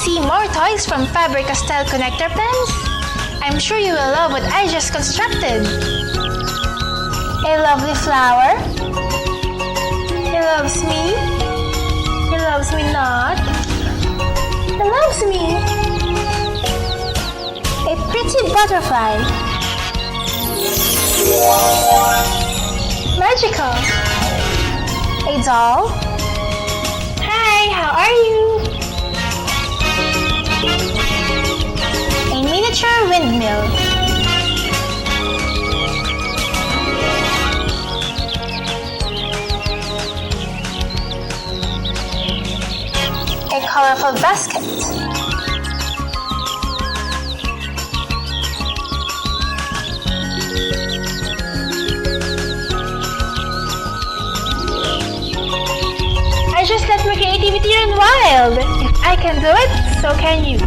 see more toys from Faber-Castell Connector Pens? I'm sure you will love what I just constructed. A lovely flower. He loves me. He loves me not. He loves me. A pretty butterfly. Magical. A doll. Hi, how are you? A miniature windmill. A colorful basket. I just let my creativity run wild. If I can do it, so can you.